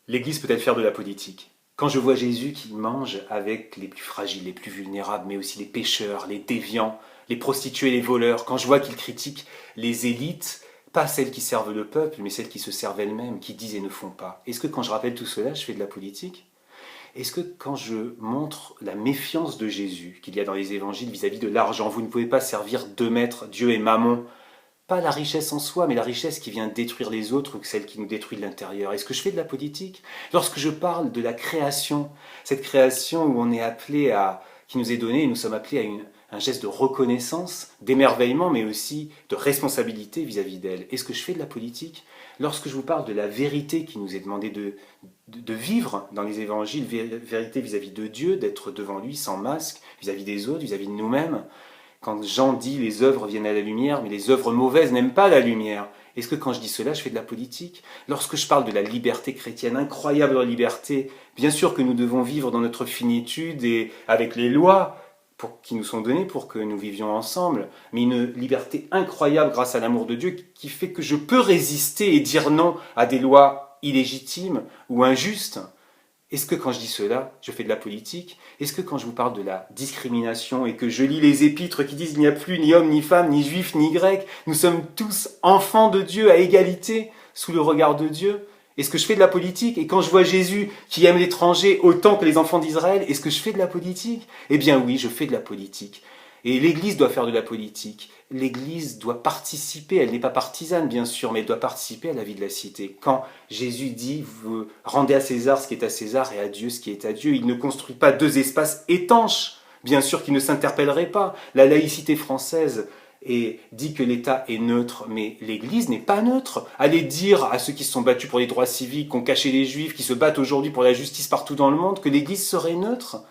L'Église peut-elle faire de la politique? Quand je vois Jésus qui mange avec les plus fragiles, les plus vulnérables, mais aussi les pécheurs, les déviants, les prostituées, les voleurs, quand je vois qu'il critique les élites, pas celles qui servent le peuple, mais celles qui se servent elles-mêmes, qui disent et ne font pas, est-ce que quand je rappelle tout cela, je fais de la politique? Est-ce que quand je montre la méfiance de Jésus qu'il y a dans les évangiles vis-à-vis de l'argent, vous ne pouvez pas servir deux maîtres, Dieu et Mammon, pas la richesse en soi, mais la richesse qui vient détruire les autres ou celle qui nous détruit de l'intérieur. Est-ce que je fais de la politique? Lorsque je parle de la création, cette création où on est appelé à, qui nous est donnée, et nous sommes appelés à un geste de reconnaissance, d'émerveillement, mais aussi de responsabilité vis-à-vis d'elle. Est-ce que je fais de la politique? Lorsque je vous parle de la vérité qui nous est demandée de vivre dans les évangiles, vérité vis-à-vis de Dieu, d'être devant lui sans masque, vis-à-vis des autres, vis-à-vis de nous-mêmes, quand Jean dit les œuvres viennent à la lumière, mais les œuvres mauvaises n'aiment pas la lumière. Est-ce que quand je dis cela, je fais de la politique? Lorsque je parle de la liberté chrétienne, incroyable liberté, bien sûr que nous devons vivre dans notre finitude et avec les lois qui nous sont données pour que nous vivions ensemble, mais une liberté incroyable grâce à l'amour de Dieu qui fait que je peux résister et dire non à des lois illégitimes ou injustes. Est-ce que quand je dis cela, je fais de la politique? Est-ce que quand je vous parle de la discrimination et que je lis les épîtres qui disent il n'y a plus ni homme, ni femme, ni juif, ni grec, nous sommes tous enfants de Dieu à égalité sous le regard de Dieu? Est-ce que je fais de la politique? Et quand je vois Jésus qui aime l'étranger autant que les enfants d'Israël, est-ce que je fais de la politique? Eh bien oui, je fais de la politique. Et l'Église doit faire de la politique. L'Église doit participer, elle n'est pas partisane bien sûr, mais elle doit participer à la vie de la cité. Quand Jésus dit « vous rendez à César ce qui est à César et à Dieu ce qui est à Dieu », il ne construit pas deux espaces étanches, bien sûr qui ne s'interpelleraient pas. La laïcité française dit que l'État est neutre, mais l'Église n'est pas neutre. Allez dire à ceux qui se sont battus pour les droits civiques, qui ont caché les Juifs, qui se battent aujourd'hui pour la justice partout dans le monde, que l'Église serait neutre.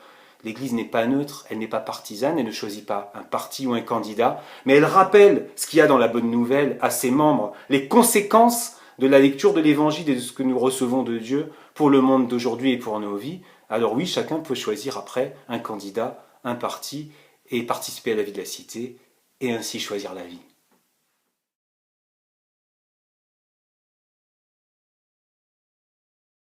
L'Église n'est pas neutre, elle n'est pas partisane, elle ne choisit pas un parti ou un candidat, mais elle rappelle ce qu'il y a dans la bonne nouvelle à ses membres, les conséquences de la lecture de l'Évangile et de ce que nous recevons de Dieu pour le monde d'aujourd'hui et pour nos vies. Alors oui, chacun peut choisir après un candidat, un parti, et participer à la vie de la cité, et ainsi choisir la vie.